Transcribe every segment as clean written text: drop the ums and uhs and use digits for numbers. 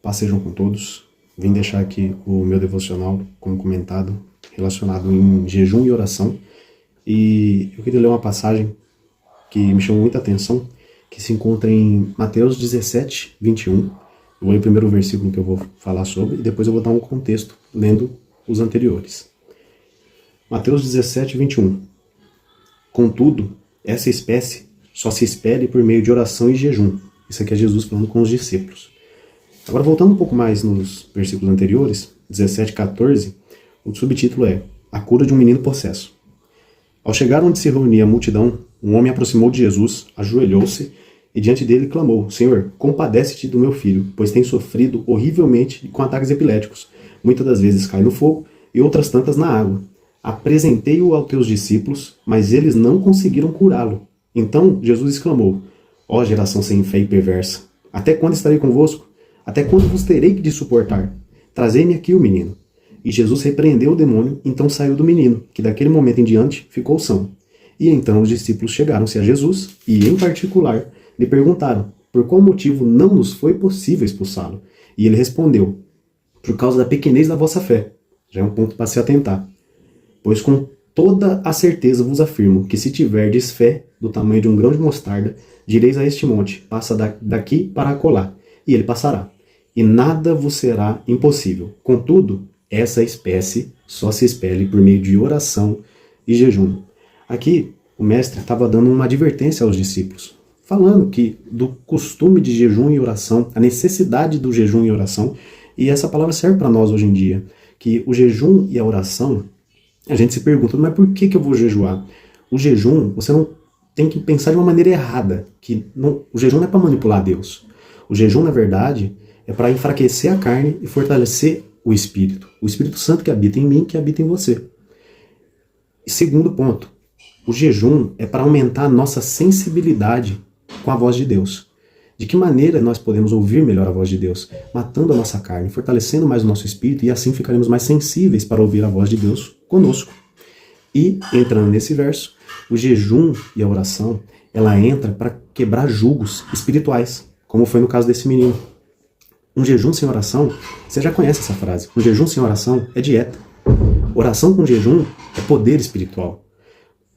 Paz sejam com todos. Vim deixar aqui o meu devocional, como comentado, relacionado em jejum e oração. E eu queria ler uma passagem que me chamou muita atenção, que se encontra em Mateus 17, 21. Eu vou ler o primeiro versículo que eu vou falar sobre, e depois eu vou dar um contexto, lendo os anteriores. Mateus 17, 21. Contudo, essa espécie só se espere por meio de oração e jejum. Isso aqui é Jesus falando com os discípulos. Agora, voltando um pouco mais nos versículos anteriores, 17, 14, o subtítulo é A cura de um menino possesso. Ao chegar onde se reunia a multidão, um homem aproximou de Jesus, ajoelhou-se e diante dele clamou: Senhor, compadece-te do meu filho, pois tem sofrido horrivelmente com ataques epiléticos. Muitas das vezes cai no fogo e outras tantas na água. Apresentei-o aos teus discípulos, mas eles não conseguiram curá-lo. Então Jesus exclamou: Ó geração sem fé e perversa, até quando estarei convosco? Até quando vos terei de suportar? Trazei-me aqui o menino. E Jesus repreendeu o demônio, então saiu do menino, que daquele momento em diante ficou são. E então os discípulos chegaram-se a Jesus e, em particular, lhe perguntaram por qual motivo não nos foi possível expulsá-lo. E ele respondeu: por causa da pequenez da vossa fé. Já é um ponto para se atentar. Pois com toda a certeza vos afirmo que se tiverdes fé do tamanho de um grão de mostarda, direis a este monte: passa daqui para acolá, e ele passará. E nada vos será impossível. Contudo, essa espécie só se expele por meio de oração e jejum. Aqui, o mestre estava dando uma advertência aos discípulos, falando que do costume de jejum e oração, a necessidade do jejum e oração, e essa palavra serve para nós hoje em dia, que o jejum e a oração, a gente se pergunta, mas por que eu vou jejuar? O jejum, você não tem que pensar de uma maneira errada, que o jejum não é para manipular Deus. O jejum, na verdade, é para enfraquecer a carne e fortalecer o Espírito Santo que habita em mim, que habita em você. E segundo ponto, o jejum é para aumentar a nossa sensibilidade com a voz de Deus. De que maneira nós podemos ouvir melhor a voz de Deus? Matando a nossa carne, fortalecendo mais o nosso espírito, e assim ficaremos mais sensíveis para ouvir a voz de Deus conosco. E, entrando nesse verso, o jejum e a oração, ela entra para quebrar julgos espirituais, como foi no caso desse menino. Um jejum sem oração, você já conhece essa frase, um jejum sem oração é dieta. Oração com jejum é poder espiritual.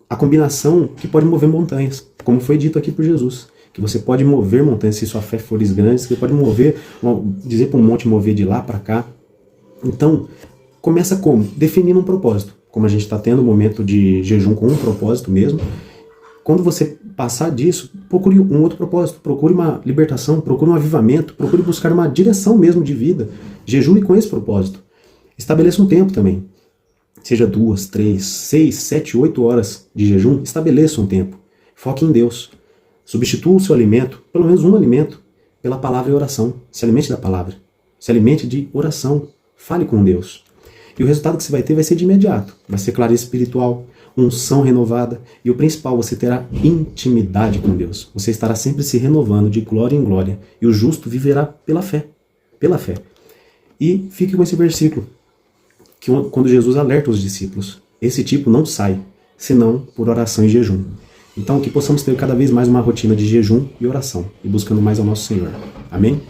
A combinação que pode mover montanhas, como foi dito aqui por Jesus, que você pode mover montanhas se sua fé for grande, que você pode dizer para um monte mover de lá para cá. Então, começa como? Definindo um propósito. Como a gente está tendo um momento de jejum com um propósito mesmo, quando você passar disso, procure um outro propósito, procure uma libertação, procure um avivamento, procure buscar uma direção mesmo de vida. Jejue com esse propósito. Estabeleça um tempo também. Seja 2, 3, 6, 7, 8 horas de jejum, estabeleça um tempo. Foque em Deus. Substitua o seu alimento, pelo menos um alimento, pela palavra e oração. Se alimente da palavra. Se alimente de oração. Fale com Deus. E o resultado que você vai ter vai ser de imediato. Vai ser clareza espiritual, unção renovada e o principal, você terá intimidade com Deus. Você estará sempre se renovando de glória em glória e o justo viverá pela fé. Pela fé. E fique com esse versículo, que quando Jesus alerta os discípulos, esse tipo não sai, senão por oração e jejum. Então que possamos ter cada vez mais uma rotina de jejum e oração e buscando mais ao nosso Senhor. Amém?